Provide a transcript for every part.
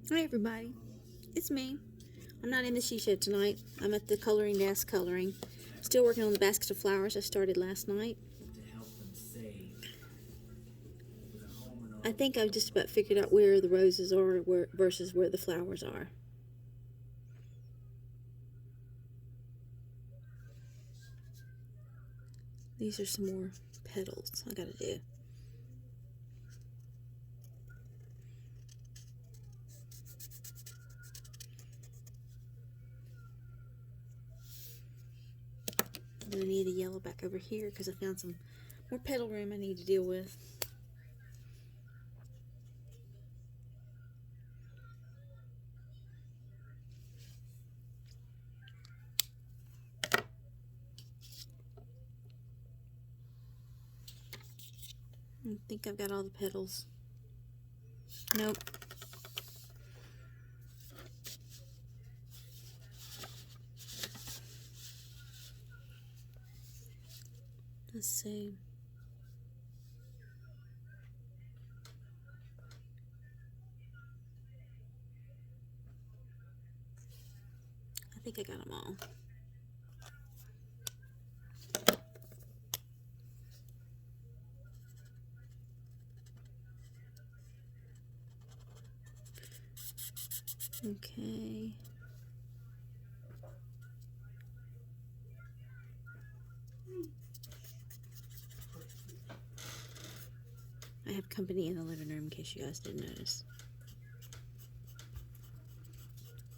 Hi everybody, it's me. I'm not in the she shed tonight. I'm at the coloring desk coloring. Still working on the baskets of flowers I started last night. I think I've just about figured out where the roses are versus where the flowers are. These are some more petals I gotta do. And then I need the yellow back over here because I found some more petal room I need to deal with. I think I've got all the petals. Nope. Let's see. I think I got them all. Okay. I have company in the living room in case you guys didn't notice.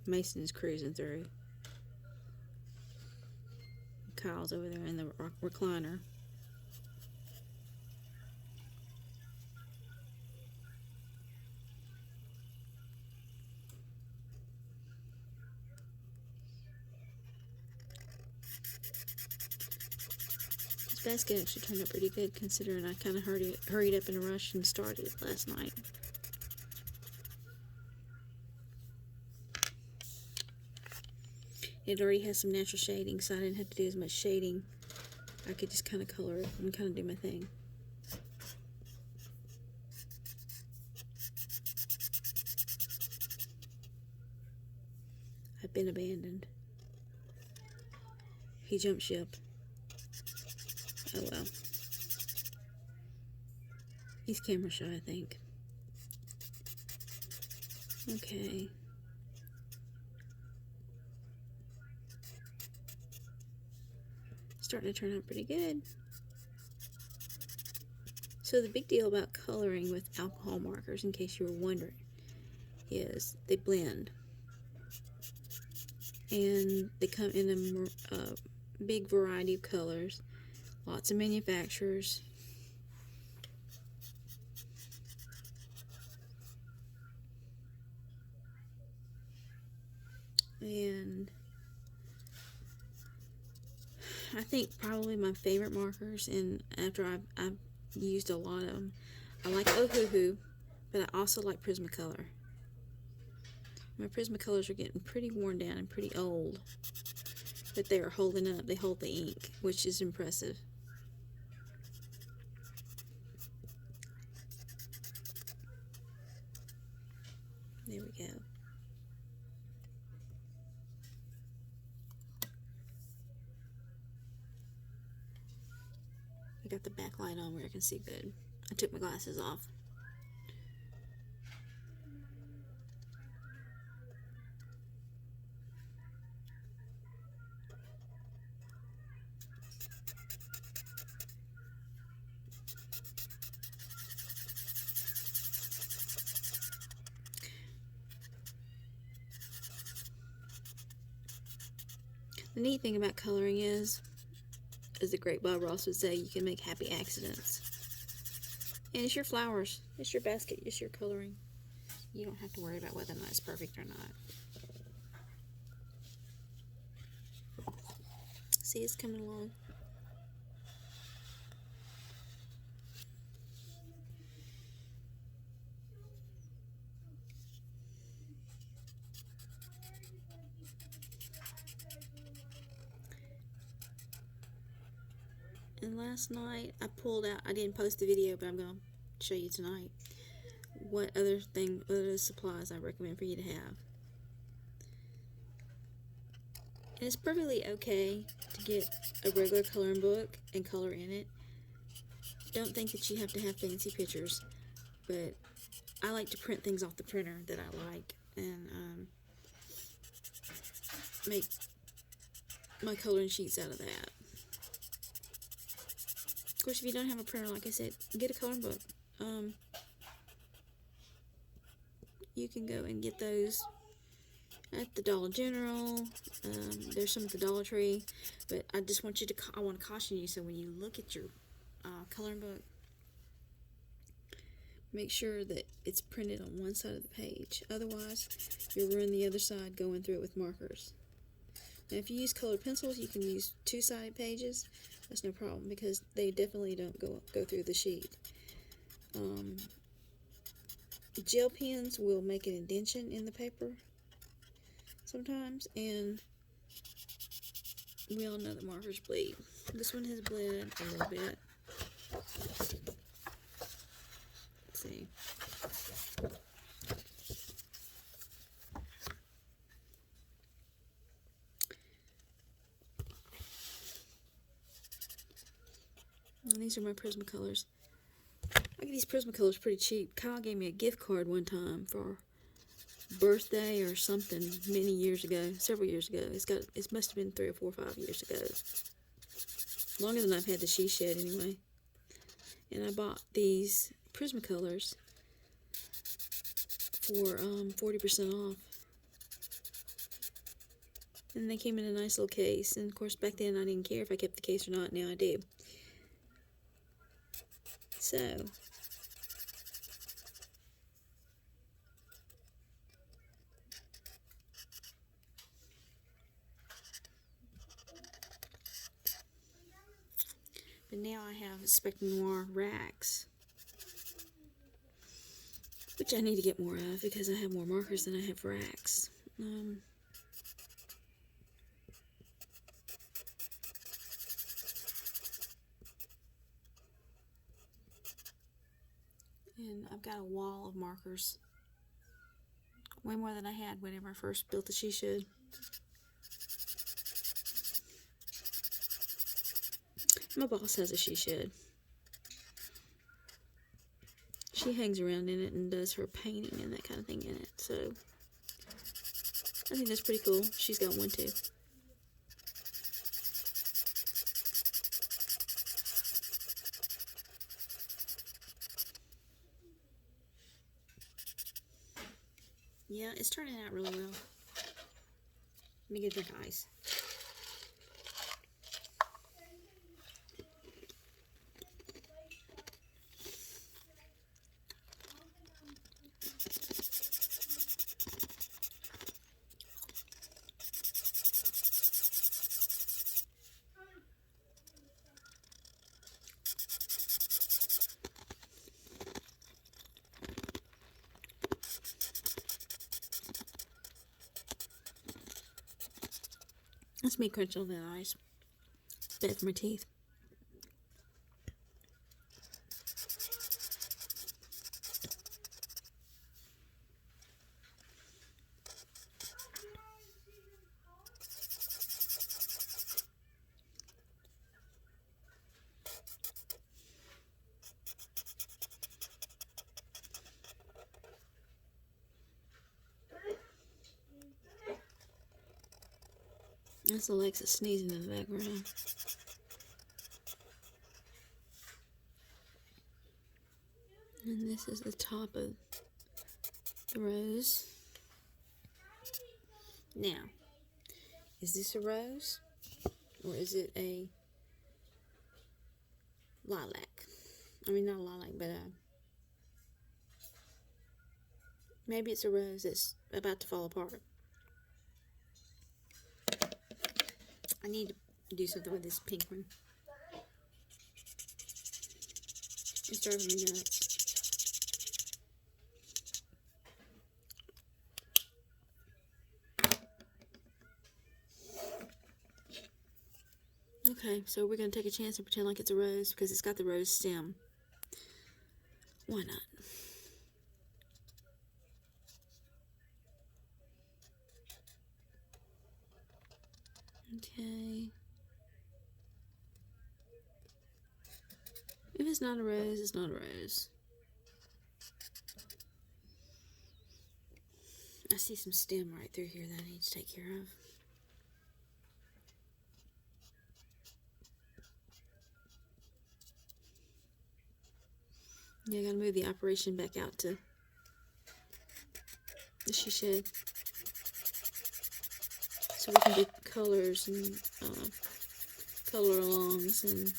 Mason is cruising through. Kyle's over there in the recliner. This basket actually turned out pretty good considering I kind of hurried up in a rush and started it last night. It already has some natural shading, so I didn't have to do as much shading. I could just kind of color it and kind of do my thing. I've been abandoned. He jumped ship. Oh well. He's camera shy, I think. Okay. Starting to turn out pretty good. So the big deal about coloring with alcohol markers, in case you were wondering, is they blend. And they come in a big variety of colors. Lots of manufacturers. And I think probably my favorite markers, and after I've used a lot of them, I like Ohuhu, but I also like Prismacolor. My Prismacolors are getting pretty worn down and pretty old, but they are holding up. They hold the ink, which is impressive. There we go. I got the backlight on where I can see good. I took my glasses off. The neat thing about coloring is, as the great Bob Ross would say, you can make happy accidents. And it's your flowers, it's your basket, it's your coloring. You don't have to worry about whether or not it's perfect or not. See, it's coming along. And last night I pulled out, I didn't post the video, but I'm going to show you tonight. what other supplies I recommend for you to have. And it's perfectly okay to get a regular coloring book and color in it. Don't think that you have to have fancy pictures, but I like to print things off the printer that I like and make my coloring sheets out of that. Of course, if you don't have a printer, like I said, get a coloring book. You can go and get those at the Dollar General. There's some at the Dollar Tree, but I just want I want to caution you, so when you look at your coloring book, make sure that it's printed on one side of the page. Otherwise, you'll ruin the other side going through it with markers. Now, if you use colored pencils, you can use two-sided pages. That's no problem, because they definitely don't go through the sheet. Gel pens will make an indentation in the paper sometimes, and we all know that markers bleed. This one has bled a little bit. Let's see. And these are my Prismacolors. I get these Prismacolors pretty cheap. Kyle gave me a gift card one time for birthday or something many years ago, several years ago. It must have been 3 or 4 or 5 years ago. Longer than I've had the She Shed anyway. And I bought these Prismacolors for 40% off. And they came in a nice little case. And of course, back then I didn't care if I kept the case or not. Now I do. So, but now I have Spectrum Noir racks, which I need to get more of because I have more markers than I have racks. And I've got a wall of markers, way more than I had whenever I first built the She Shed. My boss has a She Shed. She hangs around in it and does her painting and that kind of thing in it, so I think that's pretty cool. She's got one too. Yeah, it's turning out really well. Let me get a drink of ice. That's me crunching on that ice. It's bad for my teeth. That's Alexa sneezing in the background. And this is the top of the rose. Now, is this a rose? Or is it a lilac? I mean, not a lilac, but maybe it's a rose that's about to fall apart. I need to do something with this pink one. It's driving me nuts. Okay, so we're going to take a chance and pretend like it's a rose because it's got the rose stem. Why not? it's not a rose, it's not a rose. I see some stem right through here that I need to take care of. Yeah, I gotta move the operation back out to the she shed so we can do colors and color alongs and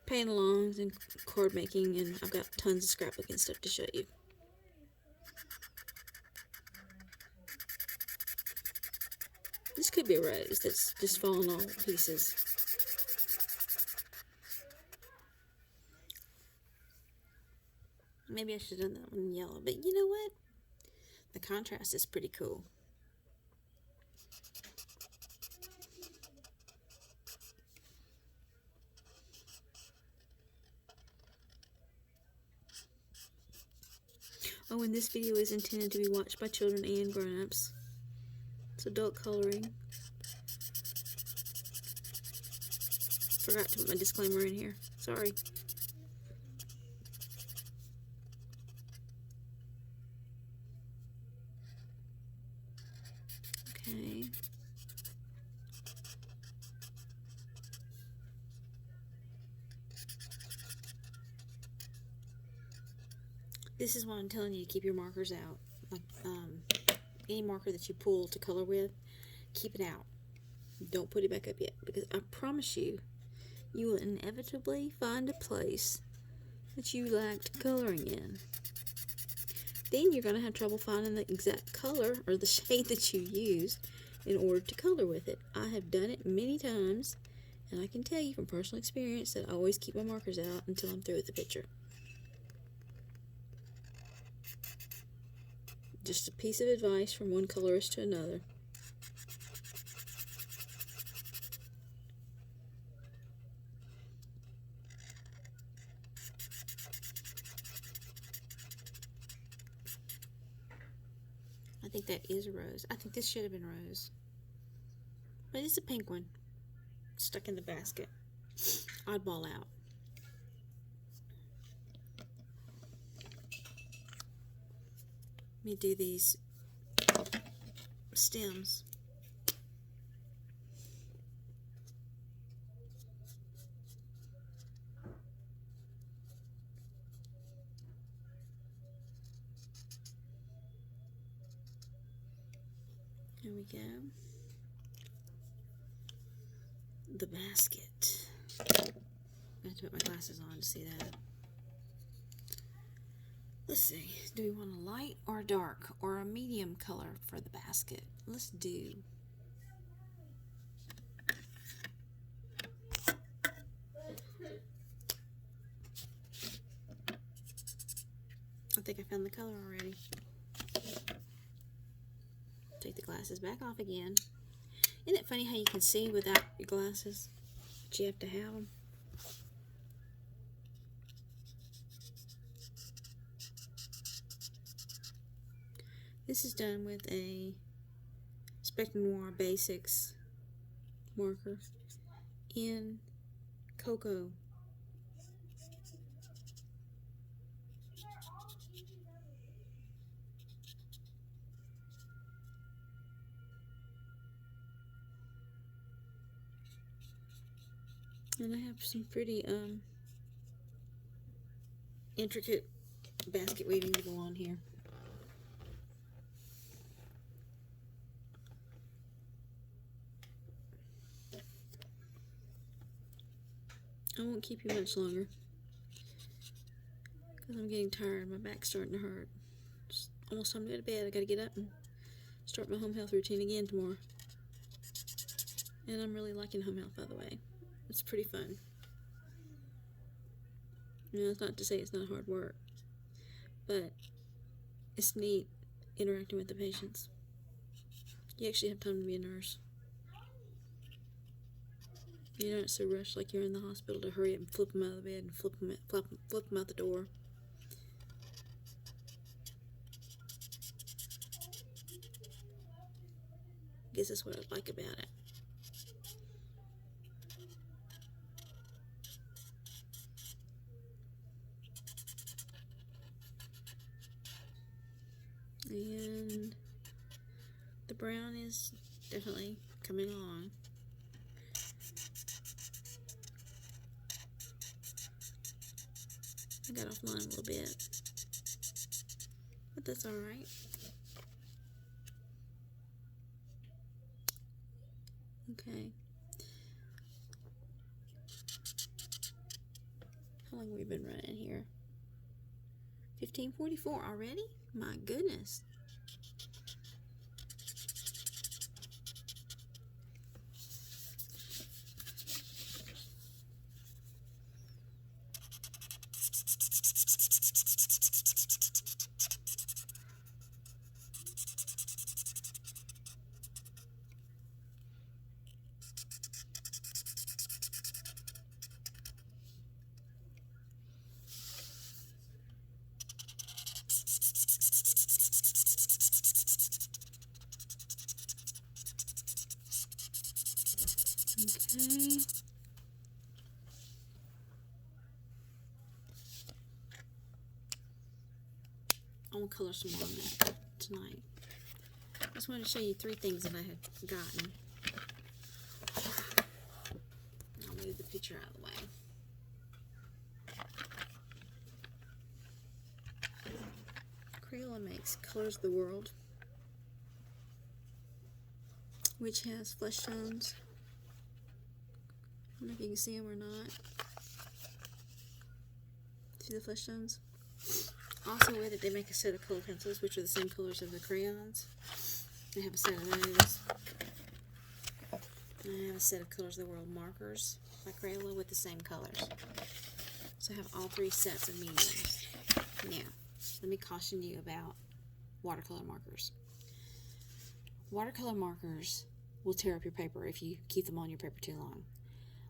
paint alongs and card making, and I've got tons of scrapbooking stuff to show you. This could be a rose that's just fallen all to pieces. Maybe I should have done that one in yellow, but you know what? The contrast is pretty cool. Oh, and this video is intended to be watched by children and grown-ups. It's adult coloring. Forgot to put my disclaimer in here. Sorry. Okay. This is why I'm telling you to keep your markers out. Like any marker that you pull to color with, keep it out. Don't put it back up yet, because I promise you, you will inevitably find a place that you lacked coloring in. Then you're going to have trouble finding the exact color or the shade that you used in order to color with it. I have done it many times, and I can tell you from personal experience that I always keep my markers out until I'm through with the picture. Just a piece of advice from one colorist to another. I think that is a rose. I think this should have been rose. But it's a pink one. Stuck in the basket. Oddball out. Let me do these stems. There we go. The basket. I have to put my glasses on to see that. Let's see. Do we want a light or a dark or a medium color for the basket? Let's do I think I found the color already. Take the glasses back off again. Isn't it funny how you can see without your glasses? But you have to have them. This is done with a Spectrum Noir Basics marker in cocoa. And I have some pretty intricate basket weaving to go on here. I won't keep you much longer because I'm getting tired. My back's starting to hurt. It's almost time to go to bed. I gotta get up and start my home health routine again tomorrow. And I'm really liking home health, by the way. It's pretty fun. You know, it's not to say it's not hard work, but it's neat interacting with the patients. You actually have time to be a nurse. You're not so rushed like you're in the hospital to hurry up and flip them out of the bed and flip them out the door. I guess that's what I like about it. And the brown is definitely coming along. I got off mine a little bit, but that's alright. Okay. How long have we been running here? 15:44 already? My goodness. Okay. I will color some more on that tonight. I just wanted to show you 3 things that I had gotten. I'll move the picture out of the way. Crayola makes Colors of the World, which has flesh tones. I don't know if you can see them or not. See the flesh tones? Also with it, they make a set of color pencils, which are the same colors of the crayons. I have a set of those. And I have a set of Colors of the World markers by Crayola with the same colors. So I have all 3 sets of mediums. Now, let me caution you about watercolor markers. Watercolor markers will tear up your paper if you keep them on your paper too long.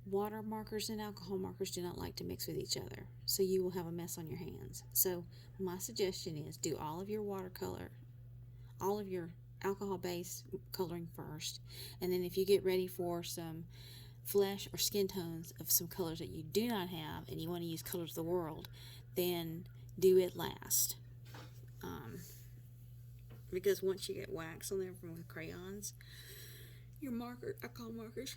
Water markers and alcohol markers do not like to mix with each other, so you will have a mess on your hands. So my suggestion is do all of your watercolor, all of your alcohol-based coloring first, and then if you get ready for some flesh or skin tones of some colors that you do not have and you want to use Colors of the World, then do it last. Because once you get wax on there from the crayons, your alcohol markers,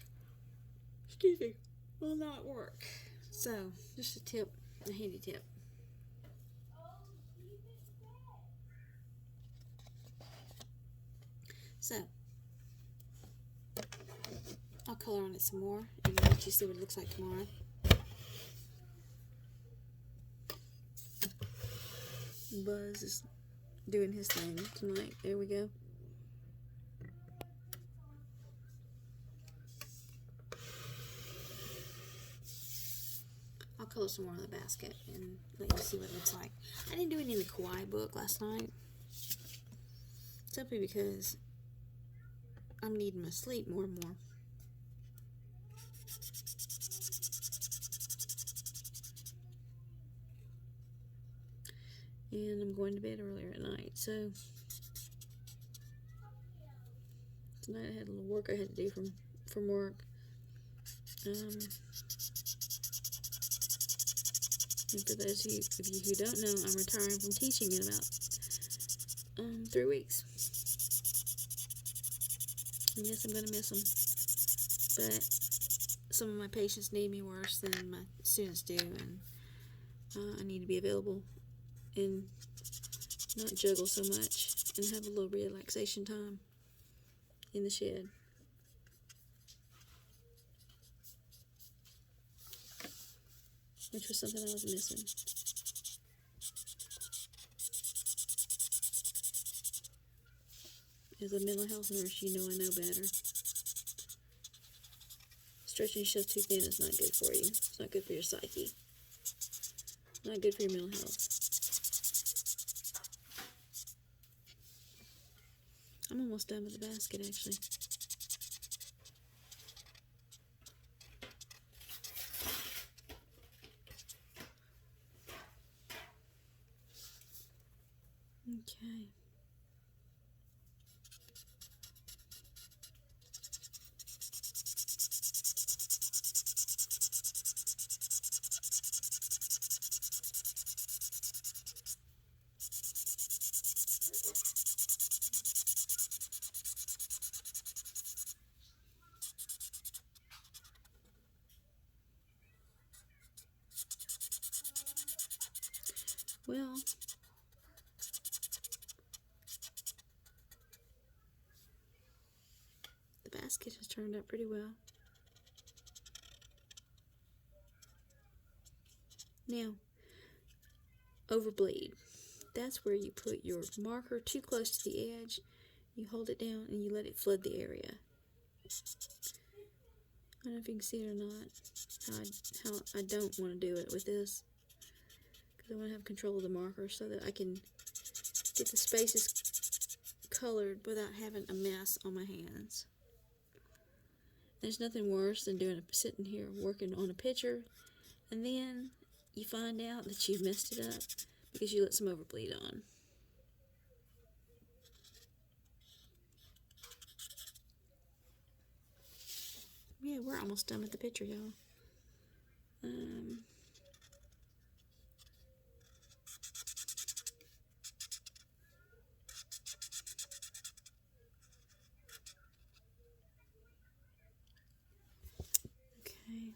excuse me, will not work. So, just a tip, a handy tip. So, I'll color on it some more and let you see what it looks like tomorrow. Buzz is doing his thing tonight. There we go. I'll color some more on the basket and let you see what it looks like. I didn't do it in the Kawaii book last night, simply because I'm needing my sleep more and more. And I'm going to bed earlier at night, so tonight I had a little work I had to do from work. And for those of you who don't know, I'm retiring from teaching in about 3 weeks. And yes, I'm going to miss them, but some of my patients need me worse than my students do, and I need to be available and not juggle so much and have a little relaxation time in the shed. Which was something I was missing. As a mental health nurse, you know I know better. Stretching yourself too thin is not good for you. It's not good for your psyche. Not good for your mental health. I'm almost done with the basket, actually. Okay. Well, the basket has turned out pretty well. Now, overbleed. That's where you put your marker too close to the edge. You hold it down and you let it flood the area. I don't know if you can see it or not. How I don't want to do it with this, because I want to have control of the marker so that I can get the spaces colored without having a mess on my hands. There's nothing worse than sitting here working on a picture, and then you find out that you've messed it up because you let some overbleed on. Yeah, we're almost done with the picture, y'all. Okay.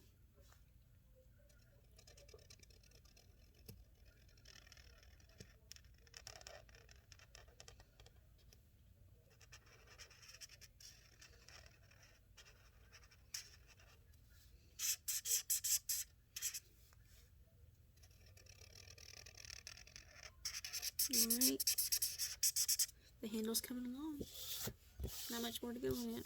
Alright. The handle's coming along. Not much more to go on it.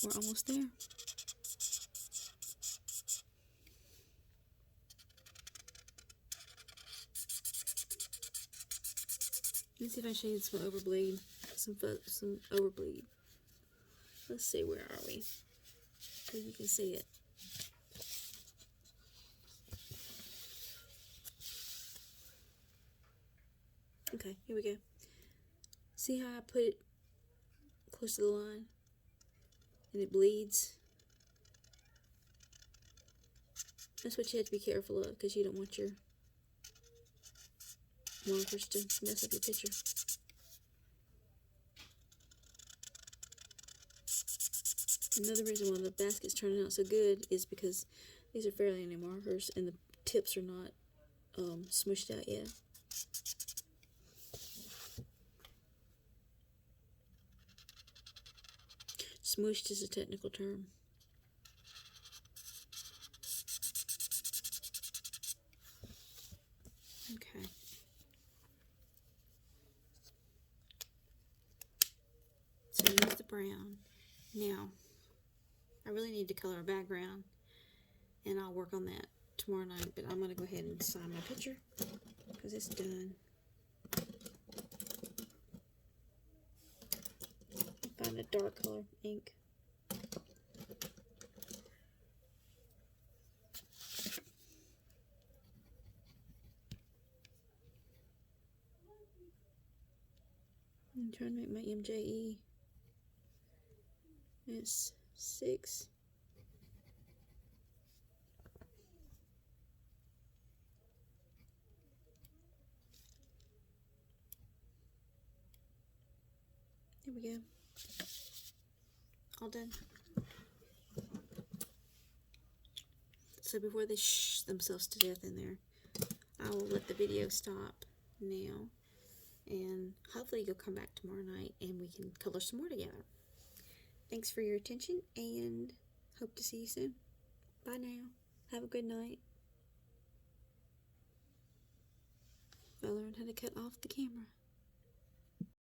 We're almost there. Let's see if I can show you some overbleed. Some overbleed. Let's see, where are we? So you can see it. Okay, here we go. See how I put it close to the line? And it bleeds? That's what you have to be careful of, because you don't want your markers to mess up your picture. Another reason why the basket's turning out so good is because these are fairly new markers and the tips are not smushed out yet. Smushed is a technical term. Okay. So here's the brown. Now, I really need to color a background, and I'll work on that tomorrow night, but I'm going to go ahead and sign my picture because it's done. Find a dark color ink. I'm trying to make my MJE. It's 6. There we go. All done. So before they shh themselves to death in there, I will let the video stop now. And hopefully you'll come back tomorrow night and we can color some more together. Thanks for your attention and hope to see you soon. Bye now. Have a good night. I learned how to cut off the camera.